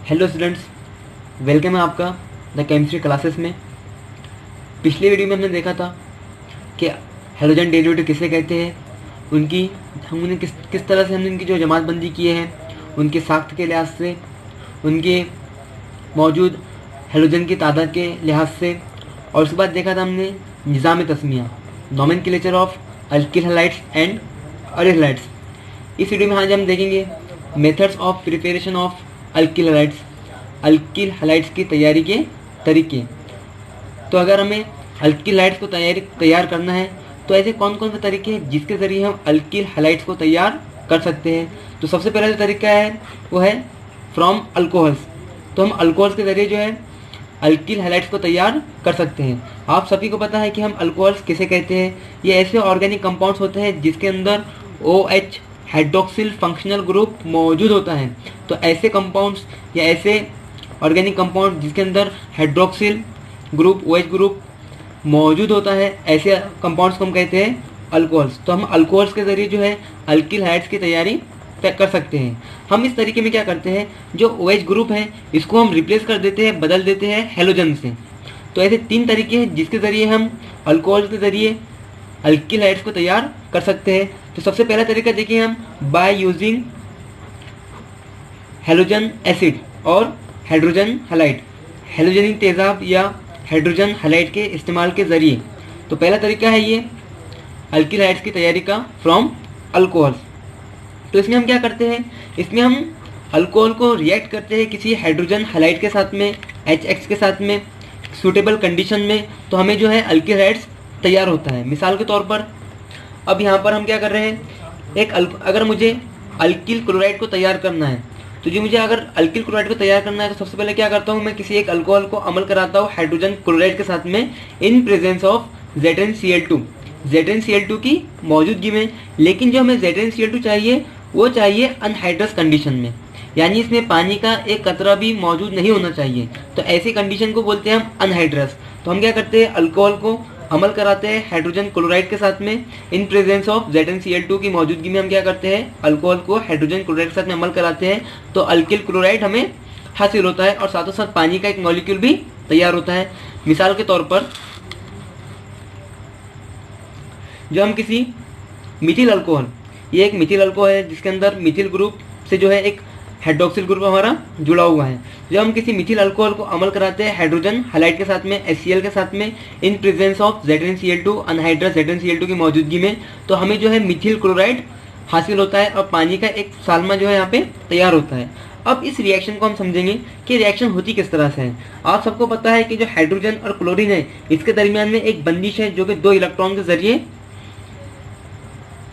Hello students, welcome है आपका the chemistry classes में। पिछले वीडियो में हमने देखा था कि हेलोजन डेरिवेटिव किसे कहते हैं, उनकी हमने किस तरह से हमने उनकी जो जमातबंदी किए हैं, उनके साख्त के लिहाज से, उनके मौजूद हेलोजन की तादाद के लिहाज से, और उसके बाद देखा था हमने निज़ाम तस्मिया, nomenclature of alkyl halides and aryl halides. इस वीडियो में आज हम देखेंगे methods of preparation of alkyl halides की तैयारी के तरीके। तो अगर हमें अल्किल हैलाइड्स को तैयार करना है तो ऐसे कौन कौन से तरीके हैं जिसके ज़रिए हम अल्किल हैलाइड्स को तैयार कर सकते हैं। तो सबसे पहला जो तरीका है वो है फ्रॉम अल्कोहल्स। तो हम अल्कोहल्स के ज़रिए जो है अल्किल हैलाइड्स को तैयार कर सकते हैं। आप सभी को पता है कि हम अल्कोहल्स किसे कहते हैं। ये ऐसे ऑर्गेनिक कंपाउंड्स होते हैं जिसके अंदर OH हाइड्रोक्सिल फंक्शनल ग्रुप मौजूद होता है। तो ऐसे कंपाउंड्स या ऐसे ऑर्गेनिक कंपाउंड जिसके अंदर हाइड्रोक्सिल ग्रुप OH ग्रुप मौजूद होता है, ऐसे कंपाउंड्स को हम कहते हैं अल्कोहल्स। तो हम अल्कोहल्स के ज़रिए जो है अल्किल हैलाइड्स की तैयारी कर सकते हैं। हम इस तरीके में क्या करते हैं, जो OH ग्रुप है इसको हम रिप्लेस कर देते हैं, बदल देते हैं हेलोजन से। तो ऐसे 3 तरीके हैं जिसके ज़रिए हम अल्कोहल के ज़रिए अल्किल हैलाइड्स को तैयार कर सकते हैं। तो सबसे पहला तरीका देखिए हम बाय यूजिंग हेलोजन एसिड और हाइड्रोजन हैलाइड, हेलोजनी तेज़ाब या हाइड्रोजन हैलाइड के इस्तेमाल के ज़रिए। तो पहला तरीका है ये अल्किल हैलाइड्स की तैयारी का फ्रॉम अल्कोहल्स। तो इसमें हम क्या करते हैं, इसमें हम अल्कोहल को रिएक्ट करते हैं किसी हाइड्रोजन हैलाइड के साथ में, HX के साथ में, सूटेबल कंडीशन में। तो हमें जो है अल्किल हैलाइड्स तैयार होता है। मिसाल के तौर पर अब यहाँ पर हम क्या कर रहे हैं, अगर मुझे अल्किल क्लोराइड को तैयार करना है, तो जो मुझे अगर अल्किल क्लोराइड को तैयार करना है तो सबसे पहले क्या करता हूँ, मैं किसी एक अल्कोहल को अमल कराता हूँ हाइड्रोजन क्लोराइड के साथ में इन प्रेजेंस ऑफ ZnCl2 की मौजूदगी में। लेकिन जो हमें ZnCl2 चाहिए वो चाहिए अनहाइड्रस कंडीशन में, यानी इसमें पानी का एक कतरा भी मौजूद नहीं होना चाहिए। तो ऐसी कंडीशन को बोलते हैं हम अनहाइड्रस। तो हम क्या करते हैं, अल्कोहल को अमल कराते हैं हाइड्रोजन क्लोराइड के साथ में इन प्रेजेंस ऑफ ZnCl2 की मौजूदगी में। हम क्या करते हैं, अल्कोहल को हाइड्रोजन क्लोराइड के साथ में अमल कराते हैं, तो अल्किल क्लोराइड हमें हासिल होता है और साथों साथ पानी का एक मॉलिक्यूल भी तैयार होता है। मिसाल के तौर पर जो हम किसी मिथिल अल्कोहल, ये एक मिथिल अल्कोहल है जिसके अंदर मिथिल ग्रुप से जो है एक हाइड्रोक्सिल ग्रुप हमारा जुड़ा हुआ है। जब हम किसी मिथिल अल्कोहल को अमल कराते हैं हाइड्रोजन हैलाइड के साथ में, HCl के साथ में in presence of ZnCl2 anhydrous ZnCl2 की मौजूदगी में, तो हमें जो है मिथिल क्लोराइड हासिल होता है और पानी का एक सालमा जो है यहाँ पे तैयार होता है। अब इस रिएक्शन को हम समझेंगे कि रिएक्शन होती किस तरह से है। आप सबको पता है कि जो हाइड्रोजन और क्लोरीन है इसके दरमियान में एक बंदिश है जो कि 2 इलेक्ट्रॉन के जरिए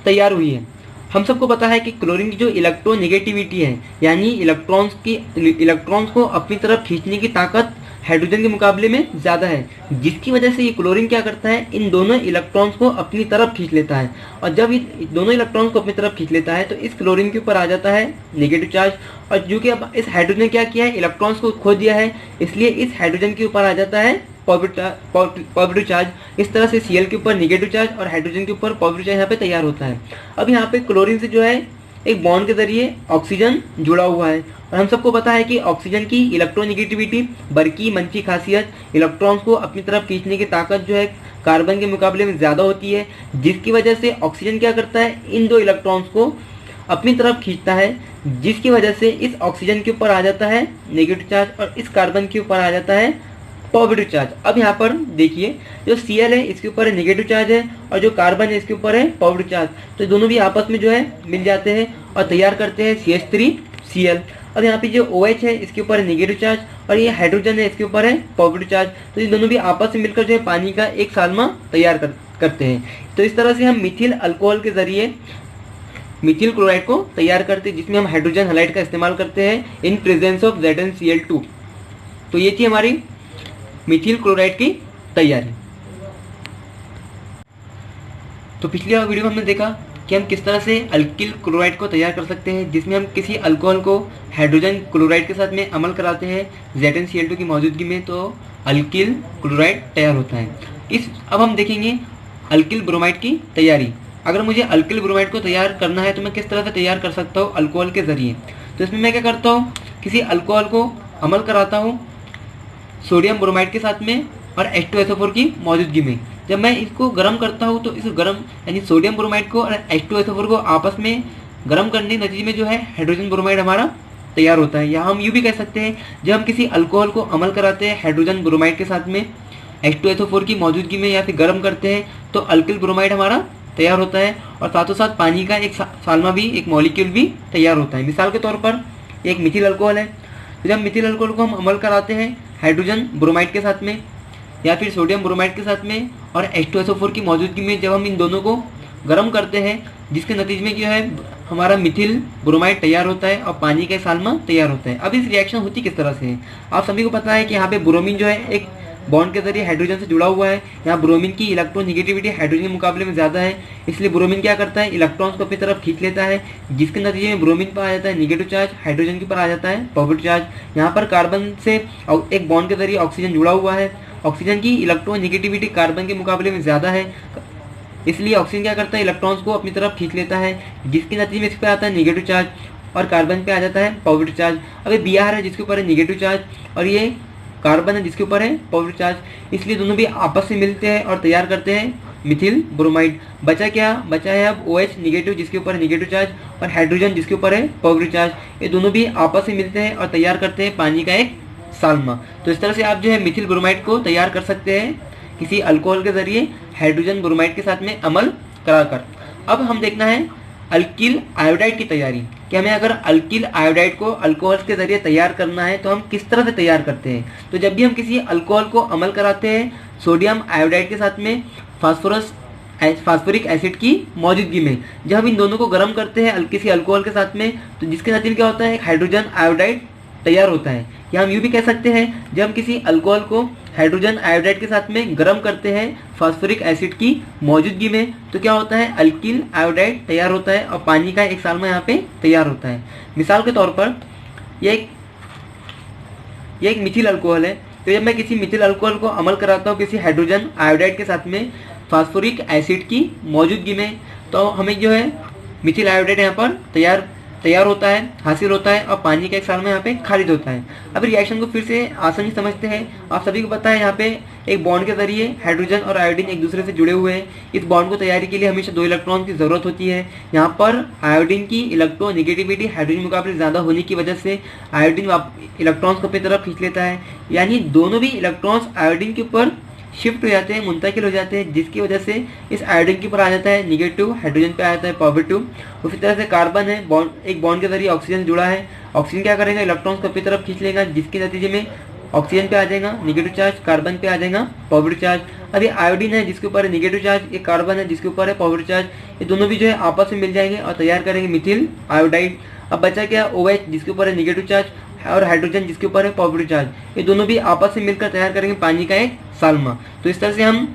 तैयार हुई है। हम सबको पता है कि क्लोरीन की जो इलेक्ट्रोनेगेटिविटी है, यानी इलेक्ट्रॉन्स को अपनी तरफ खींचने की ताकत हाइड्रोजन के मुकाबले में ज़्यादा है, जिसकी वजह से ये क्लोरीन क्या करता है, इन दोनों इलेक्ट्रॉन्स को अपनी तरफ खींच लेता है। और जब ये दोनों इलेक्ट्रॉन्स को अपनी तरफ खींच लेता है तो इस क्लोरीन के ऊपर आ जाता है नेगेटिव चार्ज। और जो कि अब इस हाइड्रोजन ने क्या किया है, इलेक्ट्रॉन्स को खो दिया है, इसलिए इस हाइड्रोजन के ऊपर आ जाता है पॉजिटिव चार्ज। इस तरह से Cl के ऊपर नेगेटिव चार्ज और हाइड्रोजन के ऊपर पॉजिटिव चार्ज यहाँ पे तैयार होता है। अब यहाँ पे क्लोरीन से जो है एक बॉन्ड के जरिए ऑक्सीजन जुड़ा हुआ है और हम सबको पता है कि ऑक्सीजन की इलेक्ट्रोनेगेटिविटी, बरकी मंची खासियत, इलेक्ट्रॉन्स को अपनी तरफ खींचने की ताकत जो है कार्बन के मुकाबले में ज़्यादा होती है, जिसकी वजह से ऑक्सीजन क्या करता है, इन 2 इलेक्ट्रॉन्स को अपनी तरफ खींचता है, जिसकी वजह से इस ऑक्सीजन के ऊपर आ जाता है नेगेटिव चार्ज और इस कार्बन के ऊपर आ जाता है पॉजिटिव चार्ज। अब यहाँ पर देखिए जो Cl है इसके ऊपर नेगेटिव चार्ज है और जो कार्बन है इसके ऊपर है पॉजिटिव चार्ज, तो दोनों भी आपस में जो है मिल जाते हैं और तैयार करते हैं CH3Cl। अब यहाँ पे जो OH है इसके ऊपर है नेगेटिव चार्ज और ये हाइड्रोजन है इसके ऊपर है पॉजिटिव चार्ज, तो ये दोनों भी आपस में मिलकर जो है पानी का एक सालमा तैयार करते हैं। तो इस तरह से हम मिथिल अल्कोहल के जरिए मिथिल क्लोराइड को तैयार करते हैं, जिसमें हम हाइड्रोजन हैलाइड का इस्तेमाल करते हैं इन प्रेजेंस ऑफ ZnCl2। तो ये थी हमारी मिथिल क्लोराइड की तैयारी। तो पिछली वीडियो में हमने देखा कि हम किस तरह से अल्किल क्लोराइड को तैयार कर सकते हैं, जिसमें हम किसी अल्कोहल को हाइड्रोजन क्लोराइड के साथ में अमल कराते हैं ZnCl2 की मौजूदगी में, तो अल्किल क्लोराइड तैयार होता है। अब हम देखेंगे अल्किल ब्रोमाइड की तैयारी। अगर मुझे अल्किल ब्रोमाइड को तैयार करना है तो मैं किस तरह से तैयार कर सकता हूँ अल्कोहल के ज़रिए। तो इसमें मैं क्या करता हूँ, किसी अल्कोहल को अमल कराता हूँ सोडियम ब्रोमाइड के साथ में और H2SO4 की मौजूदगी में, जब मैं इसको गर्म करता हूँ तो इस गर्म यानी सोडियम ब्रोमाइड को और H2SO4 को आपस में गर्म करने के नतीजे में जो है हाइड्रोजन ब्रोमाइड हमारा तैयार होता है। या हम यूँ भी कह सकते हैं, जब हम किसी अल्कोहल को अमल कराते हैं हाइड्रोजन ब्रोमाइड के साथ में H2SO4 की मौजूदगी में या फिर गर्म करते हैं तो अल्किल ब्रोमाइड हमारा तैयार होता है और साथों साथ पानी का एक साल्मा भी, एक मॉलिक्यूल भी तैयार होता है। मिसाल के तौर पर एक मिथिल अल्कोहल है, तो जब मिथिल अल्कोहल को हम अमल कराते हैं हाइड्रोजन ब्रोमाइड के साथ में या फिर सोडियम ब्रोमाइड के साथ में और H2SO4 की मौजूदगी में जब हम इन दोनों को गर्म करते हैं, जिसके नतीजे में जो है हमारा मिथिल ब्रोमाइड तैयार होता है और पानी का साल्मा तैयार होता है। अब इस रिएक्शन होती किस तरह से है, आप सभी को पता है कि यहाँ पे ब्रोमीन जो है एक बॉन्ड के जरिए हाइड्रोजन से जुड़ा हुआ है। यहाँ ब्रोमीन की इलेक्ट्रोनेगेटिविटी हाइड्रोजन के मुकाबले में ज़्यादा है, इसलिए ब्रोमीन क्या करता है, इलेक्ट्रॉन्स को अपनी तरफ खींच लेता है, जिसके नतीजे में ब्रोमीन पर आ जाता है नेगेटिव चार्ज, हाइड्रोजन के ऊपर आ जाता है पॉजिटिव चार्ज। यहाँ पर कार्बन से एक बॉन्ड के जरिए ऑक्सीजन जुड़ा हुआ है, ऑक्सीजन की इलेक्ट्रोनेगेटिविटी कार्बन के मुकाबले में ज़्यादा है, इसलिए ऑक्सीजन क्या करता है, इलेक्ट्रॉन्स को अपनी तरफ खींच लेता है, जिसके नतीजे में इस पर आता है नेगेटिव चार्ज और कार्बन पे आ जाता है पॉजिटिव चार्ज। अब ये Br है जिसके ऊपर है नेगेटिव चार्ज और ये कार्बन है जिसके ऊपर है पॉजिटिव चार्ज, इसलिए दोनों भी आपस में मिलते हैं और तैयार करते हैं मिथिल ब्रोमाइड। बचा क्या, बचा है अब OH निगेटिव जिसके ऊपर है नेगेटिव चार्ज और हाइड्रोजन जिसके ऊपर है पॉजिटिव चार्ज। ये दोनों भी आपस में मिलते हैं और तैयार करते हैं पानी का एक साल्मा। तो इस तरह से आप जो है मिथिल ब्रोमाइड को तैयार कर सकते हैं किसी अल्कोहल के जरिए हाइड्रोजन ब्रोमाइड के साथ में अमल कराकर। अब हम देखना है अल्किल आयोडाइड की तैयारी, कि हमें अगर अल्किल आयोडाइड को अल्कोहल के जरिए तैयार करना है तो हम किस तरह से तैयार करते हैं। तो जब भी हम किसी अल्कोहल को अमल कराते हैं सोडियम आयोडाइड के साथ में फास्फोरिक एसिड की मौजूदगी में, जब हम इन दोनों को गर्म करते हैं किसी अल्कोहल के साथ में, तो जिसके नतीजे में क्या होता है, एक हाइड्रोजन आयोडाइड तैयार होता है। या हम यूँ भी कह सकते हैं, जब हम किसी अल्कोहल को हाइड्रोजन आयोडाइड के साथ में गर्म करते हैं फास्फोरिक एसिड की मौजूदगी में, तो क्या होता है, अल्किल आयोडाइड तैयार होता है और पानी का एक साल्मा यहाँ पे तैयार होता है। मिसाल के तौर पर ये एक मिथिल अल्कोहल है, तो जब मैं किसी मिथिल अल्कोहल को अमल कराता हूँ किसी हाइड्रोजन आयोडाइड के साथ में फास्फोरिक एसिड की मौजूदगी में, तो हमें जो है मिथिल आयोडाइड यहाँ पर तैयार होता है, हासिल होता है और पानी का एक साल्मा यहाँ पे खारिज होता है। अब रिएक्शन को फिर से आसानी समझते हैं। आप सभी को पता है यहाँ पे एक बॉन्ड के जरिए हाइड्रोजन और आयोडीन एक दूसरे से जुड़े हुए हैं। इस बॉन्ड को तैयारी के लिए हमेशा 2 इलेक्ट्रॉन की ज़रूरत होती है। यहाँ पर आयोडीन की इलेक्ट्रोनेगेटिविटी हाइड्रोजन मुकाबले ज़्यादा होने की वजह से आयोडीन इलेक्ट्रॉन्स को अपनी तरफ खींच लेता है, यानी दोनों भी इलेक्ट्रॉन्स आयोडीन के ऊपर शिफ्ट हो जाते हैं, मुंतकिल हो जाते हैं, जिसकी वजह से इस आयोडीन के ऊपर आ जाता है निगेटिव, हाइड्रोजन पे आ जाता है पॉजिटिव। उसी तरह से कार्बन है, एक बॉन्ड के जरिए ऑक्सीजन जुड़ा है, ऑक्सीजन क्या करेगा, इलेक्ट्रॉन्स को अपनी तरफ खींच लेगा, जिसके नतीजे में ऑक्सीजन पे आ जाएगा निगेटिव चार्ज, कार्बन पे आ जाएगा पॉजिटिव चार्ज। अब ये आयोडीन है जिसके ऊपर है निगेटिव चार्ज, एक कार्बन है जिसके ऊपर है पॉजिटिव चार्ज, ये दोनों भी जो है आपस में मिल जाएंगे और तैयार करेंगे मिथिल आयोडाइड। अब बचा क्या, OH जिसके ऊपर है निगेटिव चार्ज और हाइड्रोजन जिसके ऊपर है पॉजिटिव चार्ज, ये दोनों भी आपस में मिलकर तैयार करेंगे पानी का एक साल्मा। तो इस तरह से हम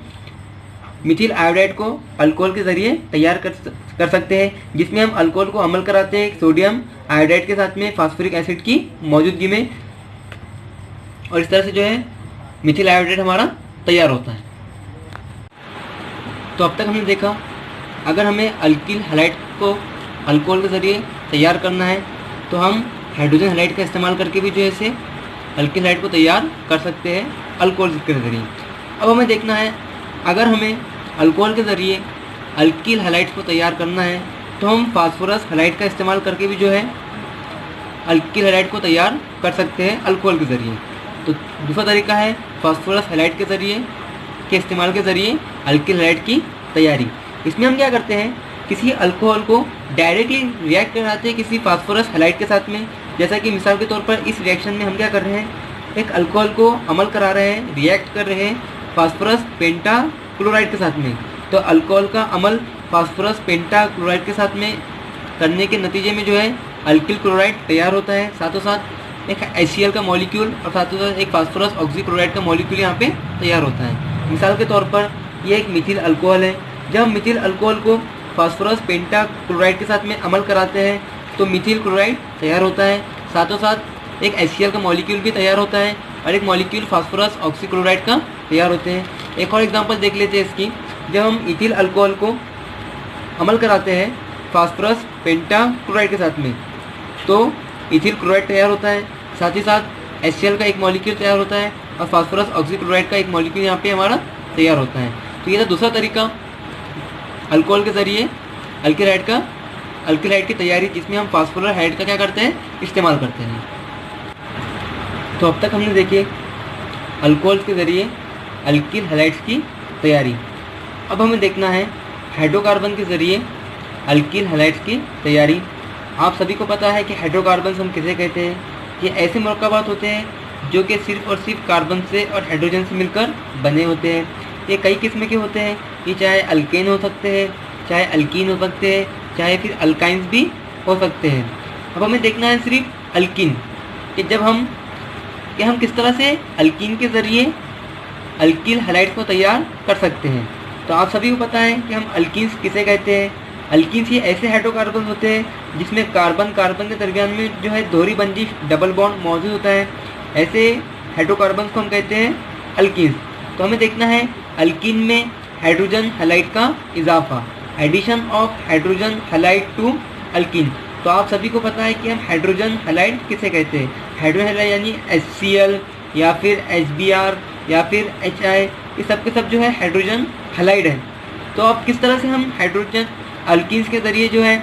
मिथिल आयोडाइड को अल्कोहल के जरिए तैयार कर सकते हैं, जिसमें हम अल्कोहल को अमल कराते हैं सोडियम आयोडाइड के साथ में फास्फोरिक एसिड की मौजूदगी में, और इस तरह से जो है मिथिल आयोडाइड हमारा तैयार होता है। तो अब तक हमने देखा, अगर हमें अल्किल हैलाइड को अल्कोहल के जरिए तैयार करना है तो हम हाइड्रोजन हैलाइड का इस्तेमाल करके भी जो है इसे अल्किल हैलाइड को तैयार कर सकते हैं अल्कोहल के जरिए। अब हमें देखना है, अगर हमें अल्कोहल के ज़रिए अल्किल हैलाइड्स को तैयार करना है तो हम फास्फोरस हैलाइड का इस्तेमाल करके भी जो है अल्किल हैलाइड को तैयार कर सकते हैं अल्कोहल के ज़रिए। तो दूसरा तरीका है फास्फोरस हैलाइड के ज़रिए के इस्तेमाल के ज़रिए अल्किल हैलाइड की तैयारी। इसमें हम क्या करते हैं, किसी अल्कोहल को डायरेक्टली रिएक्ट कराते हैं किसी फास्फोरस हैलाइड के साथ में। जैसा कि मिसाल के तौर पर इस रिएक्शन में हम क्या कर रहे हैं, एक अल्कोहल को अमल करा रहे हैं, रिएक्ट कर रहे हैं फास्फोरस पेंटाक्लोराइड के साथ में। तो अल्कोहल का अमल फास्फोरस पेंटाक्लोराइड के साथ में करने के नतीजे में जो है अल्किल क्लोराइड तैयार होता है, साथों साथ एक HCl का मॉलिक्यूल और साथों साथ एक फास्फोरस ऑक्सीक्लोराइड का मॉलिक्यूल यहाँ पे तैयार होता है। मिसाल के तौर पर ये एक मिथिल अल्कोहल है। जब हम मिथिल अल्कोहल को फास्फोरस पेंटाक्लोराइड के साथ में अमल कराते हैं तो मिथिल क्लोराइड तैयार होता है, साथों साथ एक HCl का मॉलिक्यूल भी तैयार होता है और एक मॉलिक्यूल फास्फोरस ऑक्सीक्लोराइड का तैयार होते हैं। एक और एग्जांपल देख लेते हैं इसकी। जब हम इथिल अल्कोहल को अमल कराते हैं फास्फोरस पेंटाक्लोराइड के साथ में तो इथिल क्लोराइड तैयार होता है, साथ ही साथ HCl का एक मॉलिक्यूल तैयार होता है और फास्फोरस ऑक्सीक्लोराइड का एक मॉलिक्यूल यहाँ पे हमारा तैयार होता है। तो ये था दूसरा तरीका अल्कोहल के ज़रिए अल्किलाइड की तैयारी, जिसमें हम फास्फोरस हाइड का क्या करते हैं, इस्तेमाल करते हैं। तो अब तक हमने देखिए अल्कोहल के ज़रिए अल्किल हैलाइड्स की तैयारी। अब हमें देखना है हाइड्रोकार्बन के ज़रिए अल्किल हैलाइड्स की तैयारी। आप सभी को पता है कि हाइड्रोकार्बन्स हम किसे कहते हैं। ये ऐसे मरकबात होते हैं जो कि सिर्फ और सिर्फ कार्बन से और हाइड्रोजन से मिलकर बने होते हैं। ये कई किस्म के होते हैं। ये चाहे अल्केन हो सकते हैं, चाहे अल्कीन हो सकते हैं, चाहे फिर अल्काइंस भी हो सकते हैं। अब हमें देखना है सिर्फ अल्कीन, कि हम किस तरह से अल्कीन के ज़रिए अल्किल हैलाइड्स को तैयार कर सकते हैं। तो आप सभी को पता है कि हम अल्कीन्स किसे कहते हैं। अल्कीन्स ये ऐसे हाइड्रोकार्बन होते हैं जिसमें कार्बन के दरमियान में जो है दोहरी बंदिश डबल बॉन्ड मौजूद होता है। ऐसे हाइड्रोकार्बन को हम कहते हैं अल्कीन्स। तो हमें देखना है अल्कीन में हाइड्रोजन हैलाइड का इजाफा, addition of hydrogen halide to alkene. तो आप सभी को पता है कि हम हाइड्रोजन हैलाइड किसे कहते हैं। हाइड्रोजन हैलाइड यानी HCl या फिर HBr या फिर HI, ये सब के सब जो है हाइड्रोजन हैलाइड है। तो अब किस तरह से हम हाइड्रोजन अल्कीन्स के ज़रिए जो है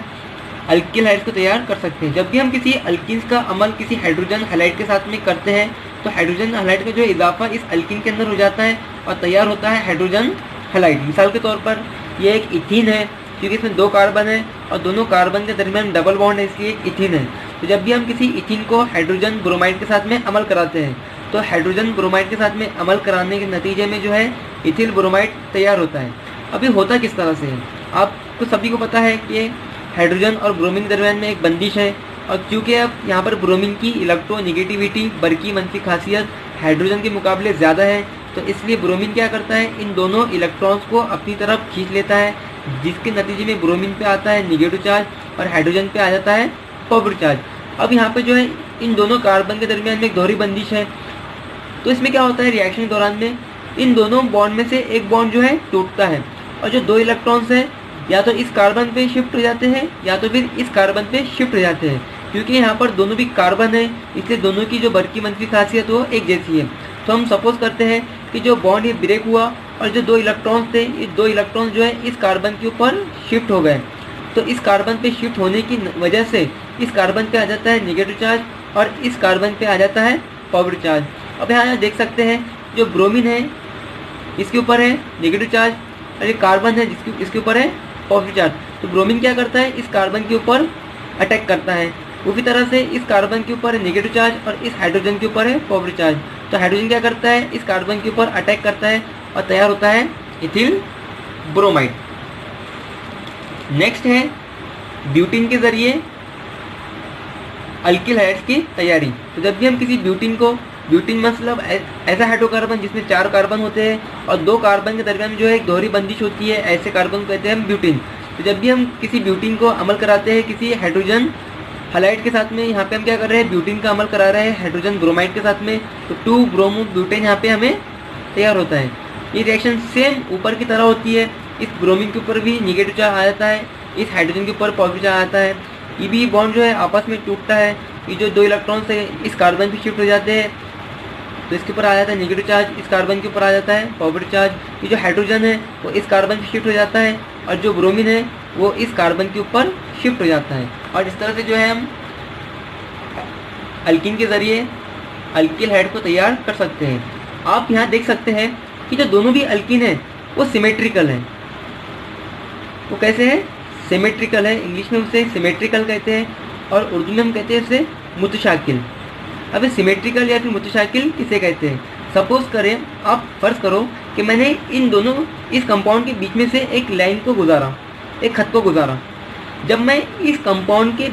अल्किल हैलाइड्स को तैयार कर सकते हैं। जब भी हम किसी अल्कीन्स का अमल किसी हाइड्रोजन हैलाइड के साथ में करते हैं तो हाइड्रोजन हैलाइड का जो इजाफा इस अल्कीन के अंदर हो जाता है और तैयार होता है हाइड्रोजन हैलाइड। मिसाल के तौर पर ये एक इथीन है, क्योंकि इसमें 2 कार्बन है और दोनों कार्बन के दरमियान डबल बॉन्ड है, इसलिए एक इथीन है। तो जब भी हम किसी इथीन को हाइड्रोजन ब्रोमाइड के साथ में अमल कराते हैं तो हाइड्रोजन ब्रोमाइड के साथ में अमल कराने के नतीजे में जो है इथिल ब्रोमाइड तैयार होता है। अभी होता किस तरह से है, आपको सभी को पता है कि हाइड्रोजन और ब्रोमीन के दरमियान में एक बंदिश है, और क्योंकि अब यहाँ पर ब्रोमीन की इलेक्ट्रोनेगेटिविटी बरकी मंफी खासियत हाइड्रोजन के मुकाबले ज़्यादा है, तो इसलिए ब्रोमीन क्या करता है, इन दोनों इलेक्ट्रॉन्स को अपनी तरफ खींच लेता है, जिसके नतीजे में ब्रोमीन पे आता है निगेटिव चार्ज और हाइड्रोजन पे आ जाता है पॉजिटिव चार्ज। अब यहाँ पे जो है इन दोनों कार्बन के दरमियान में एक दोहरी बंदिश है। तो इसमें क्या होता है, रिएक्शन के दौरान में इन दोनों बॉन्ड में से एक बॉन्ड जो है टूटता है और जो 2 इलेक्ट्रॉन्स हैं या तो इस कार्बन पे शिफ्ट हो जाते हैं या तो फिर इस कार्बन पे शिफ्ट हो जाते हैं। क्योंकि यहाँ पर दोनों भी कार्बन है इसलिए दोनों की जो बरकी मंफी खासियत वो एक जैसी है। तो हम सपोज करते हैं कि जो बॉन्ड ये ब्रेक हुआ और जो 2 इलेक्ट्रॉन्स थे, ये 2 इलेक्ट्रॉन्स जो है इस कार्बन के ऊपर शिफ्ट हो गए। तो इस कार्बन पे शिफ्ट होने की वजह से इस कार्बन पे आ जाता है निगेटिव चार्ज और इस कार्बन पे आ जाता है पॉजिटिव चार्ज। अब यहाँ देख सकते हैं जो ब्रोमीन है इसके ऊपर है निगेटिव चार्ज और ये कार्बन है इसके ऊपर है पॉजिटिव चार्ज। तो ब्रोमीन क्या करता है, इस कार्बन के ऊपर अटैक करता है। उसी तरह से इस कार्बन के ऊपर है नेगेटिव चार्ज और इस हाइड्रोजन के ऊपर है पॉजिटिव चार्ज। तो हाइड्रोजन क्या करता है, इस कार्बन के ऊपर अटैक करता है और तैयार होता है इथिल ब्रोमाइड। नेक्स्ट है ब्यूटीन के ज़रिए अल्किल हैलाइड्स की तैयारी। तो जब भी हम किसी ब्यूटीन मतलब ऐसा हाइड्रोकार्बन जिसमें 4 कार्बन होते हैं और 2 कार्बन के दरमियान जो है एक दोहरी बंदिश होती है, ऐसे कार्बन को कहते हैं हम ब्यूटीन। तो जब भी हम किसी ब्यूटीन को अमल कराते हैं किसी हाइड्रोजन हैलाइड के साथ में, यहाँ पे हम क्या कर रहे हैं, ब्यूटीन का अमल करा रहे हैं हाइड्रोजन ब्रोमाइड के साथ में, तो 2 ब्रोमो ब्यूटेन यहाँ पे हमें तैयार होता है। ये रिएक्शन सेम ऊपर की तरह होती है। इस ब्रोमीन के ऊपर भी निगेटिव चार्ज आ जाता है, इस हाइड्रोजन के ऊपर पॉजिटिव चार्ज आता है। ये भी बॉन्ड जो है आपस में टूटता है, ये जो 2 इलेक्ट्रॉन्स है इस कार्बन पे शिफ्ट हो जाते हैं तो इसके ऊपर आ जाता है निगेटिव चार्ज, इस कार्बन के ऊपर आ जाता है पॉजिटिव चार्ज। ये जो हाइड्रोजन है वो इस कार्बन पे शिफ्ट हो जाता है और जो ब्रोमीन है वो इस कार्बन के ऊपर शिफ्ट हो जाता है। और इस तरह से जो है हम अल्कीन के ज़रिए अल्किल हैलाइड को तैयार कर सकते हैं। आप यहाँ देख सकते हैं कि जो दोनों भी अल्कीन है वो सिमेट्रिकल है। वो कैसे है, सिमेट्रिकल है। इंग्लिश में उसे सिमेट्रिकल कहते हैं और उर्दू में हम कहते हैं उसे मुतशाकिल। अब सिमेट्रिकल या फिर मुतशाकिल किसे कहते हैं, सपोज करें आप फ़र्ज़ करो कि मैंने इन दोनों इस कंपाउंड के बीच में से एक लाइन को गुजारा, एक खत को गुजारा। जब मैं इस कंपाउंड के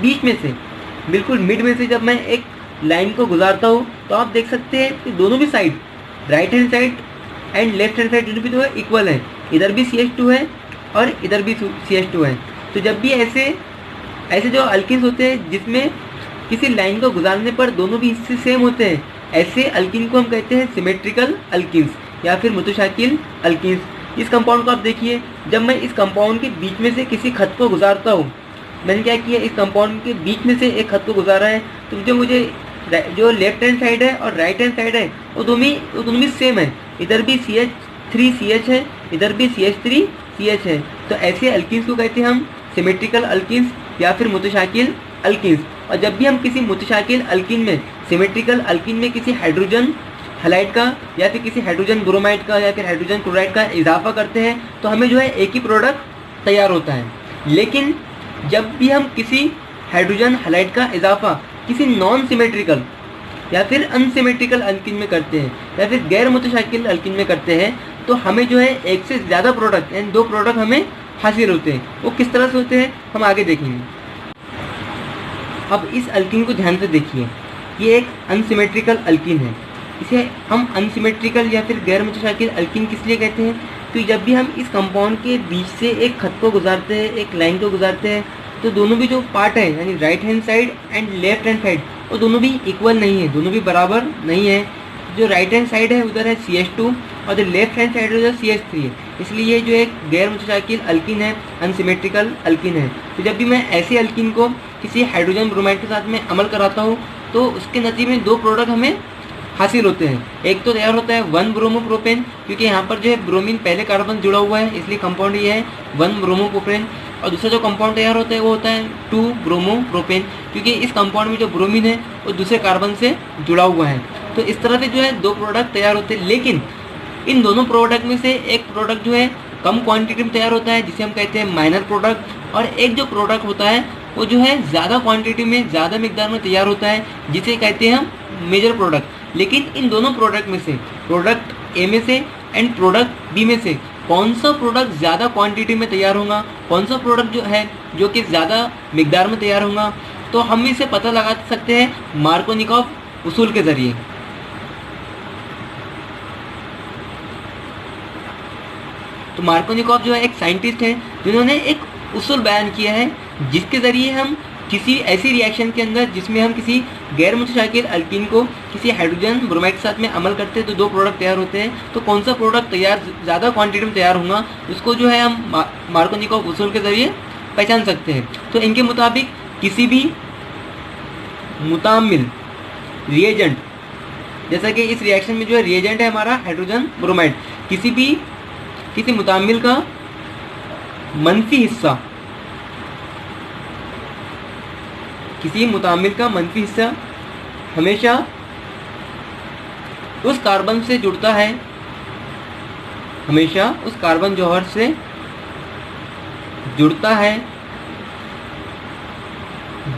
बीच में से बिल्कुल मिड में से जब मैं एक लाइन को गुजारता हूँ तो आप देख सकते हैं कि दोनों भी side, right hand side and left hand side दोनों भी जो है इक्वल है। इधर भी CH2 है और इधर भी CH2 है। तो जब भी ऐसे जो अल्कीन्स होते हैं जिसमें किसी लाइन को गुजारने पर दोनों भी हिस्से सेम होते हैं, ऐसे अल्कीन को हम कहते हैं सिमेट्रिकल अल्कीन्स या फिर मुतशाकिल अल्कीन्स। इस कंपाउंड को आप देखिए, जब मैं इस कंपाउंड के बीच में से किसी खत को गुजारता हूँ, मैंने क्या किया, इस कंपाउंड के बीच में से एक खत को गुजारा है, तो जो मुझे जो लेफ्ट हैंड साइड है और राइट हैंड साइड है वो दोनों भी सेम है। इधर भी CH3CH है, इधर भी CH3CH है। तो ऐसे अल्कीन्स को कहते हैं हम सिमेट्रिकल अल्कीन्स या फिर मुतशाकिल अल्कीन्स। और जब भी हम किसी मुतशाकिल अल्कीन में, सिमेट्रिकल अल्कीन में किसी हाइड्रोजन हैलाइड का या फिर किसी हाइड्रोजन ब्रोमाइड का या फिर हाइड्रोजन क्लोराइड का इजाफा करते हैं तो हमें जो है एक ही प्रोडक्ट तैयार होता है। लेकिन जब भी हम किसी हाइड्रोजन हैलाइड का इजाफा किसी नॉन सिमेट्रिकल या फिर अनसिमेट्रिकल अल्कीन में करते हैं या फिर गैर मुतशाकिल अल्कीन में करते हैं तो हमें जो है एक से ज़्यादा प्रोडक्ट यानी 2 प्रोडक्ट हमें हासिल होते हैं। वो किस तरह से होते हैं हम आगे देखेंगे। अब इस अल्कीन को ध्यान से देखिए, ये एक अनसिमेट्रिकल अल्कीन है। इसे हम अनसिमेट्रिकल या फिर गैर मुतशाकिल अल्कीन किस लिए कहते हैं? तो जब भी हम इस कंपाउंड के बीच से एक खत को गुजारते हैं, एक लाइन को गुजारते हैं, तो दोनों भी जो पार्ट है यानी right hand side and left hand side वो दोनों भी इक्वल नहीं है, दोनों भी बराबर नहीं है। जो राइट हैंड साइड है उधर है CH2 और जो लेफ्ट हैंड साइड है उधर CH3 है। इसलिए ये जो एक गैर मुतशाकिल अल्कीन है, अनसिमेट्रिकल अल्कीन है। तो जब भी मैं ऐसे अल्कीन को किसी हाइड्रोजन ब्रोमाइड के साथ में अमल कराता हूँ तो उसके नतीजे में 2 प्रोडक्ट हमें हासिल होते हैं। एक तो तैयार होता है 1 ब्रोमोप्रोपेन, क्योंकि यहाँ पर जो है ब्रोमीन पहले कार्बन जुड़ा हुआ है इसलिए कंपाउंड ये है 1 ब्रोमोप्रोपेन। और दूसरा जो कंपाउंड तैयार होता है वो होता है 2 ब्रोमोप्रोपेन, क्योंकि इस कंपाउंड में जो ब्रोमीन है वो दूसरे कार्बन से जुड़ा हुआ है। तो इस तरह से जो है 2 प्रोडक्ट तैयार होते हैं। लेकिन इन दोनों प्रोडक्ट में से एक प्रोडक्ट जो है कम क्वांटिटी में तैयार होता है जिसे हम कहते हैं माइनर प्रोडक्ट, और एक जो प्रोडक्ट होता है वो जो है ज़्यादा क्वांटिटी में, ज़्यादा मिकदार में तैयार होता है जिसे कहते हैं हम मेजर प्रोडक्ट। लेकिन इन दोनों प्रोडक्ट में से, प्रोडक्ट ए में से एंड प्रोडक्ट बी में से कौन सा प्रोडक्ट ज़्यादा क्वांटिटी में तैयार होगा, कौन सा प्रोडक्ट जो है जो कि ज़्यादा मिकदार में तैयार होगा, तो हम इसे पता लगा सकते हैं मार्कोनिकॉफ उसूल के ज़रिए। तो मार्कोनिकॉफ जो है एक साइंटिस्ट है जिन्होंने एक उसूल बयान किया है जिसके ज़रिए हम किसी ऐसी रिएक्शन के अंदर जिसमें हम किसी गैर मुतशाकिल अल्कीन को किसी हाइड्रोजन ब्रोमाइड के साथ में अमल करते हैं तो 2 प्रोडक्ट तैयार होते हैं। तो कौन सा प्रोडक्ट तैयार ज़्यादा क्वांटिटी में तैयार होगा उसको जो है हम मार्कोनिकॉफ उसूल के ज़रिए पहचान सकते हैं। तो इनके मुताबिक किसी भी मुतामिल रिएजेंट, जैसा कि इस रिएक्शन में जो है रिएजेंट है हमारा हाइड्रोजन ब्रोमाइड, किसी मुतामिल का मनफी हिस्सा, किसी मुतामिल का मनफी हिस्सा हमेशा उस कार्बन से जुड़ता है, हमेशा उस कार्बन जौहर से जुड़ता है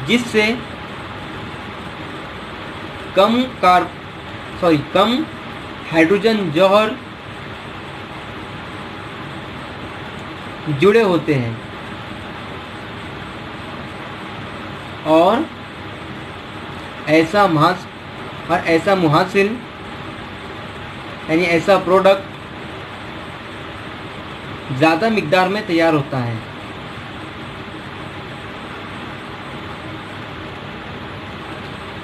जिससे कम हाइड्रोजन जौहर जुड़े होते हैं और ऐसा मुहासिल यानी ऐसा प्रोडक्ट ज़्यादा मिकदार में तैयार होता है।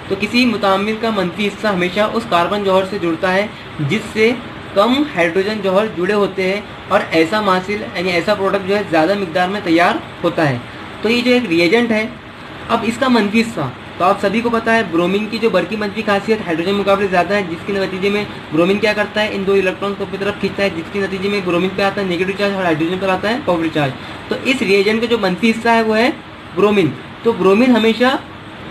तो किसी मुतामिल का मनफी हिस्सा हमेशा उस कार्बन जौहर से जुड़ता है जिससे कम हाइड्रोजन जौहर जुड़े होते हैं और ऐसा मुहासिल यानी ऐसा प्रोडक्ट जो है ज़्यादा मिकदार में तैयार होता है। तो ये जो एक रिएजेंट है, अब इसका मनफी हिस्सा तो आप सभी को पता है ब्रोमीन की जो बड़की मनफी खासियत हाइड्रोजन मुकाबले ज़्यादा है, जिसके नतीजे में ब्रोमीन क्या करता है, इन 2 इलेक्ट्रॉन को अपनी तरफ खींचता है, जिसके नतीजे में ब्रोमीन पे आता है नेगेटिव चार्ज और हाइड्रोजन पर आता है पॉजिटिव चार्ज। तो इस रिएजेंट का जो मनफी हिस्सा है वो है ब्रोमीन। तो ब्रोमीन हमेशा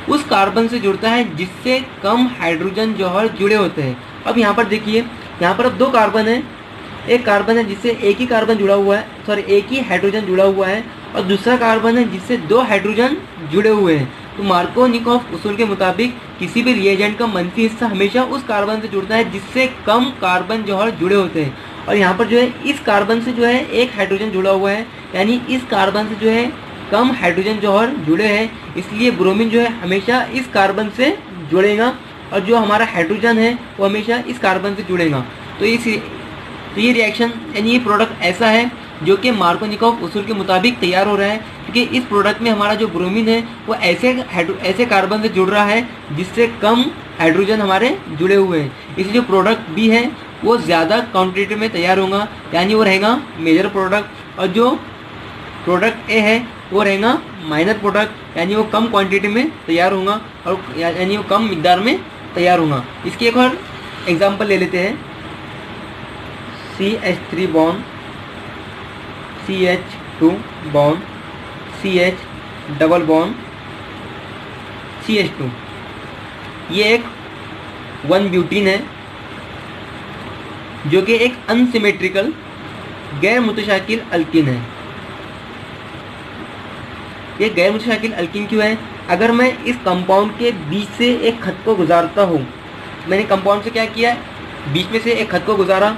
उस कार्बन से जुड़ता है जिससे कम हाइड्रोजन जौहर जुड़े होते हैं। अब यहाँ पर देखिए, यहाँ पर अब 2 कार्बन है, एक कार्बन है जिससे एक ही कार्बन जुड़ा हुआ है, एक ही हाइड्रोजन जुड़ा हुआ है, और दूसरा कार्बन है जिससे 2 हाइड्रोजन जुड़े हुए हैं। तो मार्कोनिकॉफ उसूल के मुताबिक किसी भी रिएजेंट का मनफी हिस्सा हमेशा उस कार्बन से जुड़ता है जिससे कम कार्बन जौहर जुड़े होते हैं। और यहाँ पर जो है इस कार्बन से जो है एक हाइड्रोजन जुड़ा हुआ है, यानी इस कार्बन से जो है कम हाइड्रोजन जौहर जुड़े हैं, इसलिए ब्रोमीन जो है हमेशा इस कार्बन से जुड़ेगा और जो हमारा हाइड्रोजन है वो हमेशा इस कार्बन से जुड़ेगा। तो ये रिएक्शन यानी ये प्रोडक्ट ऐसा है जो कि मार्कोनिकॉफ उसूल के मुताबिक तैयार हो रहा है, क्योंकि इस प्रोडक्ट में हमारा जो ब्रोमीन है वो ऐसे कार्बन से जुड़ रहा है जिससे कम हाइड्रोजन हमारे जुड़े हुए हैं। इसलिए जो प्रोडक्ट बी है वो ज़्यादा क्वांटिटी में तैयार होगा, यानी वो रहेगा मेजर प्रोडक्ट, और जो प्रोडक्ट ए है वो रहेगा माइनर प्रोडक्ट, यानी वो कम क्वांटिटी में तैयार होगा और यानी वो कम मिकदार में तैयार होगा। इसकी एक और एग्जांपल ले लेते हैं। CH3 bond CH2 bond CH double bond CH2, ये एक 1 ब्यूटीन है जो कि एक अनसिमेट्रिकल गैर मुतशाकिल अल्कीन है। ये गैर मुतशाकिल अल्कीन क्यों है? अगर मैं इस कंपाउंड के बीच से एक खत को गुजारता हूँ, मैंने कंपाउंड से क्या किया, बीच में से एक खत को गुजारा,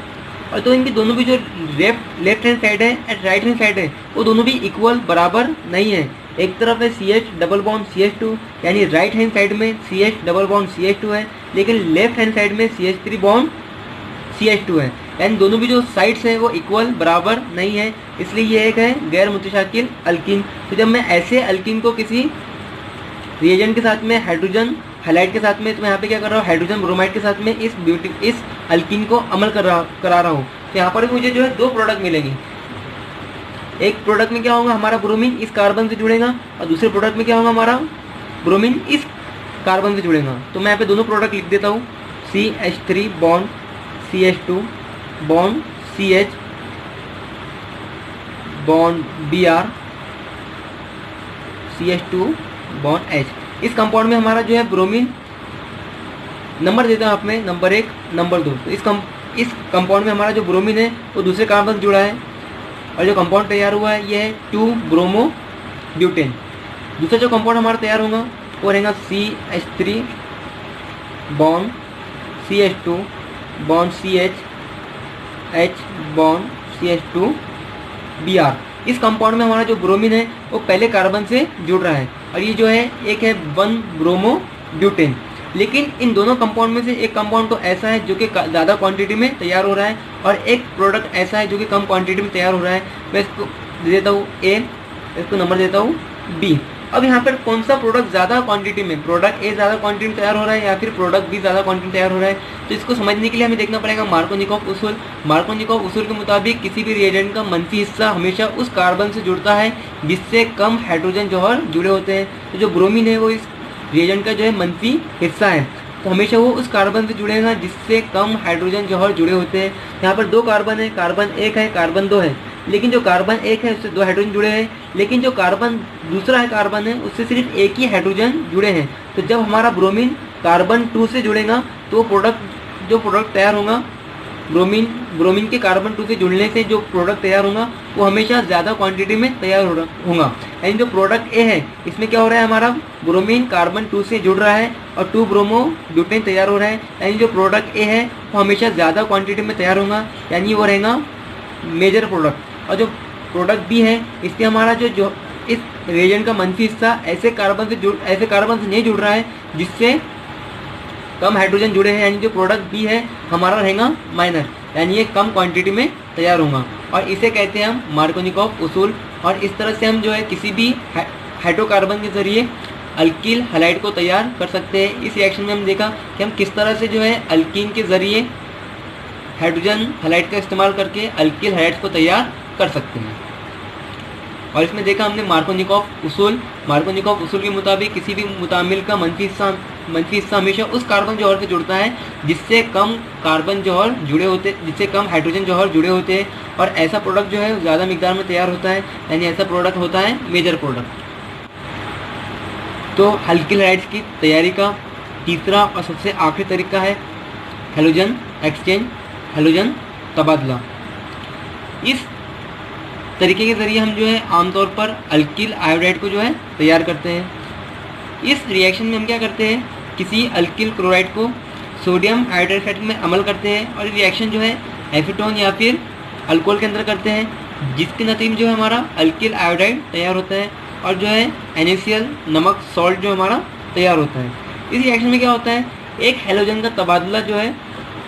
और तो इनकी दोनों भी जो लेफ्ट हैंड साइड है एंड राइट हैंड साइड है वो दोनों भी इक्वल बराबर नहीं है। एक तरफ है CH डबल बॉन्ड CH2, यानी राइट हैंड साइड में CH डबल बॉन्ड CH2 है, लेकिन लेफ्ट हैंड साइड में CH3 बॉन्ड CH2 है, यानी दोनों भी जो साइड्स हैं वो इक्वल बराबर नहीं है, इसलिए ये एक है गैर मुतशाकिल अल्कीन। तो जब मैं ऐसे अल्कीन को किसी रिएजेंट के साथ में हाइड्रोजन हैलाइड के साथ में, तो मैं यहाँ पे क्या कर रहा हूँ, हाइड्रोजन ब्रोमाइड के साथ में इस अल्कीन को अमल करा रहा हूँ। तो यहाँ पर भी मुझे जो है 2 प्रोडक्ट मिलेंगे। एक प्रोडक्ट में क्या होगा, हमारा ब्रोमीन इस कार्बन से जुड़ेगा, और दूसरे प्रोडक्ट में क्या होगा, हमारा ब्रोमीन इस कार्बन से जुड़ेगा। तो मैं यहाँ पे दोनों प्रोडक्ट लिख देता हूँ। CH3 bond CH2 bond CH bond Br CH2 bond H। इस कंपाउंड में हमारा जो है ब्रोमीन नंबर देता हूँ आप में, नंबर 1 नंबर 2। तो इस कंपाउंड में हमारा जो ब्रोमीन है वो दूसरे कार्बन से जुड़ा है, और जो कंपाउंड तैयार हुआ है ये है 2 ब्रोमो ब्यूटेन। दूसरा जो कंपाउंड हमारा तैयार होगा वो रहेगा CH3 bond CH2 bond CH H bond CH2 Br। इस कंपाउंड में हमारा जो ब्रोमीन है वो पहले कार्बन से जुड़ रहा है, और ये जो है एक है 1 ब्रोमो ब्यूटेन। लेकिन इन दोनों कंपाउंड में से एक कंपाउंड तो ऐसा है जो कि ज़्यादा क्वांटिटी में तैयार हो रहा है, और एक प्रोडक्ट ऐसा है जो कि कम क्वांटिटी में तैयार हो रहा है। मैं इसको दे देता हूँ A, इसको नंबर देता हूँ B। अब यहाँ पर कौन सा प्रोडक्ट ज़्यादा क्वांटिटी में, प्रोडक्ट ए ज़्यादा क्वांटिटी में तैयार हो रहा है या फिर प्रोडक्ट बी ज़्यादा क्वांटिटी में तैयार हो रहा है, तो इसको समझने के लिए हमें देखना पड़ेगा मार्कोनिकॉफ उसूल। मार्कोनिकॉफ उसूल के मुताबिक किसी भी रिएजेंट का मंफी हिस्सा हमेशा उस कार्बन से जुड़ता है जिससे कम हाइड्रोजन जौहर जुड़े होते हैं। तो जो ब्रोमीन है वो इस रिएजेंट का जो है मंफी हिस्सा है, तो हमेशा वो उस कार्बन से जुड़ेगा जिससे कम हाइड्रोजन जौहर जुड़े होते हैं। यहाँ पर 2 कार्बन है, कार्बन 1 है, कार्बन 2 है, लेकिन जो कार्बन 1 है उससे 2 हाइड्रोजन जुड़े हैं, लेकिन जो कार्बन दूसरा है कार्बन है उससे सिर्फ 1 ही हाइड्रोजन जुड़े हैं। तो जब हमारा ब्रोमीन कार्बन 2 से जुड़ेगा तो जो प्रोडक्ट तैयार होगा, ब्रोमीन के कार्बन 2 से जुड़ने से जो प्रोडक्ट तैयार होगा वो हमेशा ज़्यादा क्वांटिटी में तैयार होगा। यानी जो प्रोडक्ट ए है इसमें क्या हो रहा है, हमारा ब्रोमीन कार्बन 2 से जुड़ रहा है और 2 ब्रोमो ब्यूटेन तैयार हो रहा है, यानी जो प्रोडक्ट ए है वो हमेशा ज़्यादा क्वांटिटी में तैयार होगा, यानी वो रहेगा मेजर प्रोडक्ट। और जो प्रोडक्ट बी है इसके हमारा जो इस रिएजेंट का मंफी हिस्सा ऐसे कार्बन से नहीं जुड़ रहा है जिससे कम हाइड्रोजन जुड़े हैं, यानी जो प्रोडक्ट बी है हमारा रहेगा माइनर, यानी ये कम क्वांटिटी में तैयार होगा, और इसे कहते हैं हम मार्कोनिकॉफ उसूल। और इस तरह से हम जो है किसी भी हाइड्रोकार्बन के ज़रिए अल्कील हैलाइड को तैयार कर सकते हैं। इस रिएक्शन में हम देखा कि हम किस तरह से जो है अल्कीन के ज़रिए हाइड्रोजन हैलाइड का इस्तेमाल करके अल्कील हैलाइड्स को तैयार कर सकते हैं। और इसमें देखा हमने मार्कोनिकॉफ उसूल। मार्कोनिकॉफ उसूल के मुताबिक किसी भी मुतामिल का मंफी हिस्सा हमेशा उस कार्बन जौहर से जुड़ता है जिससे कम कार्बन जौहर जुड़े होते, जिससे कम हाइड्रोजन जौहर जुड़े होते हैं, और ऐसा प्रोडक्ट जो है ज़्यादा मिकदार में तैयार होता है, यानी ऐसा प्रोडक्ट होता है मेजर प्रोडक्ट। तो अल्कील हैलाइड्स की तैयारी का तीसरा और सबसे आखिरी तरीका है हैलोजन एक्सचेंज, हैलोजन तबादला। इस तरीके के ज़रिए हम जो है आमतौर पर अल्कील आयोडाइड को जो है तैयार करते हैं। इस रिएक्शन में हम क्या करते हैं, किसी अल्कील क्लोराइड को सोडियम हाइड्रोक्साइड में अमल करते हैं, और रिएक्शन जो है एसीटोन या फिर अल्कोहल के अंदर करते हैं, जिसके नतीजे में जो है हमारा अल्कील आयोडाइड तैयार होता है, और जो है NaCl नमक सॉल्ट जो हमारा तैयार होता है। इस रिएक्शन में क्या होता है, एक हैलोजन का तबादला जो है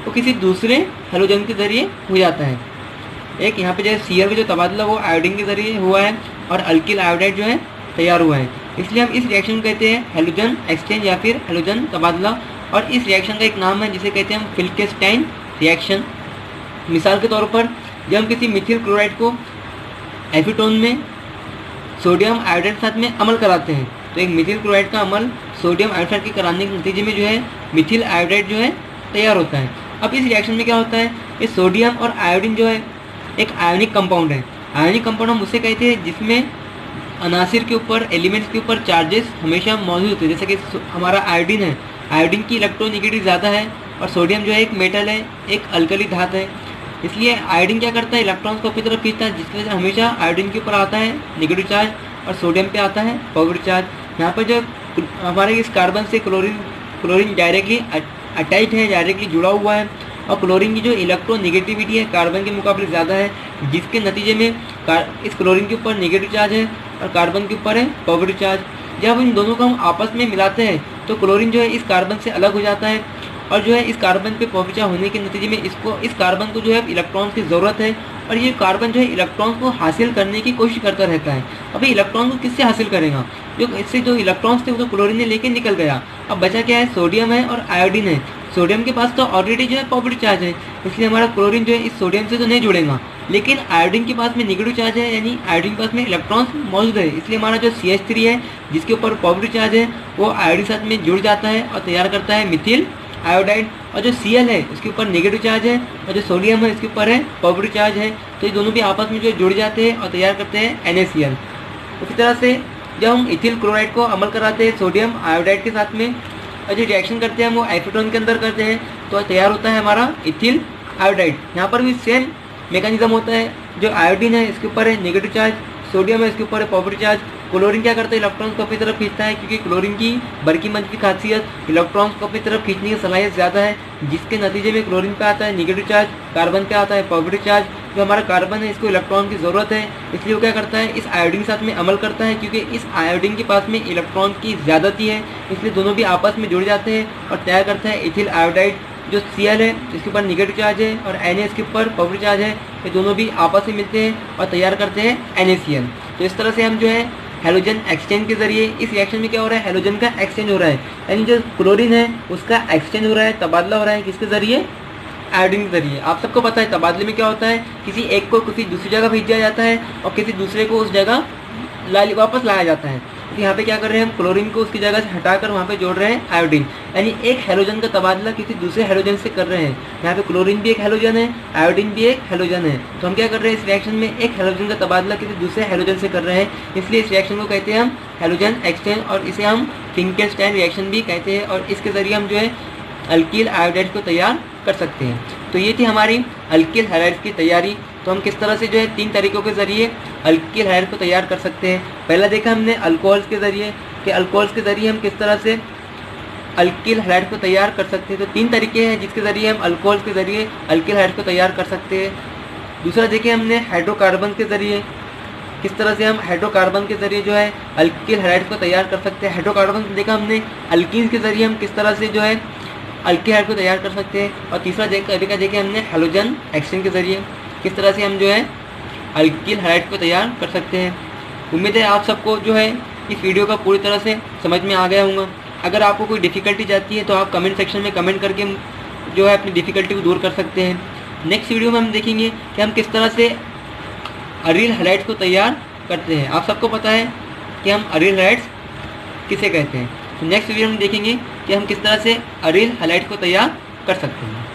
वो किसी दूसरे हैलोजन के ज़रिए हो जाता है। एक यहाँ पे जो है Cl का जो तबादला वो आयोडीन के ज़रिए हुआ है, और अल्कील आयोडाइड जो है तैयार हुआ है, इसलिए हम इस रिएक्शन को कहते हैं हैलोजन एक्सचेंज या फिर हैलोजन तबादला। और इस रिएक्शन का एक नाम है जिसे कहते हैं हम फिल्केस्टाइन रिएक्शन। मिसाल के तौर पर जब हम किसी मिथिल क्लोराइड को एसीटोन में सोडियम आयोडाइड के साथ में अमल कराते हैं। तो एक मिथिल क्लोराइड का अमल सोडियम आयोडाइड के कराने के नतीजे में जो है मिथिल आयोडाइड जो है तैयार होता है। अब इस रिएक्शन में क्या होता है, ये सोडियम और आयोडीन जो है एक आयोनिक कंपाउंड है। आयोनिक कंपाउंड हम उसे कहते हैं जिसमें अनासिर के ऊपर, एलिमेंट्स के ऊपर चार्जेस हमेशा मौजूद होते हैं। जैसे कि हमारा आयोडीन है, आयोडीन की इलेक्ट्रोनेगेटिव ज़्यादा है और सोडियम जो है एक मेटल है, एक अल्कली धातु है। इसलिए आयोडीन क्या करता है, इलेक्ट्रॉन्स को अपनी तरफ खींचता है, जिसकी वजह से हमेशा आयोडीन के ऊपर आता है नेगेटिव चार्ज और सोडियम पे आता है पॉजिटिव चार्ज। यहाँ पर जो हमारे इस कार्बन से क्लोरीन डायरेक्टली अटैच है, डायरेक्टली जुड़ा हुआ है और क्लोरीन की जो इलेक्ट्रोनेगेटिविटी है कार्बन के मुकाबले ज़्यादा है, जिसके नतीजे में इस क्लोरीन के ऊपर नेगेटिव चार्ज है और कार्बन के ऊपर है पॉजिटिव चार्ज। जब इन दोनों को हम आपस में मिलाते हैं तो क्लोरीन जो है इस कार्बन से अलग हो जाता है और जो है इस कार्बन पे पॉजिटिव चार्ज होने के नतीजे में इस कार्बन को जो है इलेक्ट्रॉन्स की ज़रूरत है और ये कार्बन जो है इलेक्ट्रॉन्स को हासिल करने की कोशिश करता रहता है। अब ये इलेक्ट्रॉन को किससे हासिल करेगा, जो इससे जो इलेक्ट्रॉन्स थे वो तो क्लोरीन ने लेके निकल गया। अब बचा क्या है, सोडियम है और आयोडीन है। सोडियम के पास तो ऑलरेडी जो है पॉजिटिव चार्ज है, इसलिए हमारा क्लोरीन जो है इस सोडियम से तो नहीं जुड़ेगा, लेकिन आयोडीन के पास में नेगेटिव चार्ज है, यानी आयोडीन के पास में इलेक्ट्रॉन्स मौजूद है। इसलिए हमारा जो CH3 है जिसके ऊपर पॉजिटिव चार्ज है वो आयोडीन के साथ में जुड़ जाता है और तैयार करता है मिथिल आयोडाइड। और जो Cl है उसके ऊपर नेगेटिव चार्ज है और जो सोडियम है इसके ऊपर है पॉजिटिव चार्ज है। तो ये दोनों भी आपस में जो जुड़ जाते हैं और तैयार करते हैं NaCl। उसी तरह से जब हम इथिल क्लोराइड को अमल कराते हैं सोडियम आयोडाइड के साथ में और जो रिएक्शन करते हैं हम वो एसीटोन के अंदर करते हैं तो तैयार होता है हमारा इथिल आयोडाइड। यहाँ पर भी सेम मैकेनिज्म होता है, जो आयोडीन है इसके ऊपर है नेगेटिव चार्ज, सोडियम है इसके ऊपर है पॉजिटिव चार्ज। क्लोरीन क्या करता है, इलेक्ट्रॉन्स को अपनी तरफ खींचता है, क्योंकि क्लोरीन की बरकी मंच की खासियत इलेक्ट्रॉन्स को अपनी तरफ खींचने की सलाहियत ज़्यादा है, जिसके नतीजे में क्लोरीन पे आता है नेगेटिव चार्ज, कार्बन पे आता है पॉजिटिव चार्ज। जो हमारा कार्बन है इसको इलेक्ट्रॉन की ज़रूरत है, इसलिए वो क्या करता है इस आयोडीन के साथ में अमल करता है, क्योंकि इस आयोडीन के पास में इलेक्ट्रॉन की ज़्यादती है, इसलिए दोनों भी आपस में जुड़ जाते हैं और तैयार करता है इथिल आयोडाइड। जो Cl है इसके ऊपर नेगेटिव चार्ज है और Na इसके ऊपर पॉजिटिव चार्ज है, ये दोनों भी आपस में मिलते हैं और तैयार करते हैं NaCl। तो इस तरह से हम जो है हेलोजन एक्सचेंज के जरिए, इस रिएक्शन में क्या हो रहा है, हेलोजन का एक्सचेंज हो रहा है, यानी जो क्लोरीन है उसका एक्सचेंज हो रहा है, तबादला हो रहा है किसके जरिए, आयोडीन के जरिए। आप सबको पता है तबादले में क्या होता है, किसी एक को किसी दूसरी जगह भेजा जाता है और किसी दूसरे को उस जगह वापस लाया जाता है। तो यहाँ पे क्या कर रहे हैं हम, क्लोरीन को उसकी जगह से हटाकर वहाँ पे जोड़ रहे हैं आयोडीन, यानी एक हेलोजन का तबादला किसी दूसरे हेलोजन से कर रहे हैं। यहाँ पे क्लोरीन भी एक हेलोजन है, आयोडीन भी एक हेलोजन है, तो हम क्या कर रहे हैं इस रिएक्शन में एक हेलोजन का तबादला किसी दूसरे हेलोजन से कर रहे हैं, इसलिए इस रिएक्शन को कहते हैं हम हेलोजन एक्सचेंज और इसे हम फिंकेलस्टाइन रिएक्शन भी कहते हैं। और इसके ज़रिए हम जो है अल्किल आयोडाइड को तैयार कर सकते हैं। तो ये थी हमारी अल्किल हैलाइड्स की तैयारी। तो हम किस तरह से जो है 3 तरीक़ों के ज़रिए अल्किल हैलाइड को तैयार कर सकते हैं। पहला देखा हमने अल्कोहल्स के ज़रिए कि अल्कोहल्स के ज़रिए हम किस तरह से अल्किल हैलाइड को तैयार कर सकते हैं। तो 3 तरीके हैं जिसके ज़रिए हम अल्कोहल्स के ज़रिए अल्किल हैलाइड को तैयार कर सकते हैं। दूसरा देखें हमने हाइड्रोकार्बन के ज़रिए, किस तरह से हम हाइड्रोकार्बन के ज़रिए जो है अल्किल हैलाइड को तैयार कर सकते हैं। हाइड्रोकार्बन देखा हमने अल्कीन्स के ज़रिए हम किस तरह से जो है अल्किल हैलाइड को तैयार कर सकते हैं। और तीसरा देखे हमने हेलोजन एक्सचेंज के ज़रिए किस तरह से हम जो है अल्किल हैलाइड को तैयार कर सकते हैं। उम्मीद है आप सबको जो है इस वीडियो का पूरी तरह से समझ में आ गया होगा। अगर आपको कोई डिफ़िकल्टी जाती है तो आप कमेंट सेक्शन में कमेंट करके जो है अपनी डिफ़िकल्टी को दूर कर सकते हैं। नेक्स्ट वीडियो में हम देखेंगे कि हम किस तरह से अरील हैलाइड्स को तैयार करते हैं। आप सबको पता है कि हम अरील हैलाइड्स किसे कहते हैं। तो नेक्स्ट वीडियो में देखेंगे कि हम किस तरह से अरील हैलाइड्स को तैयार कर सकते हैं।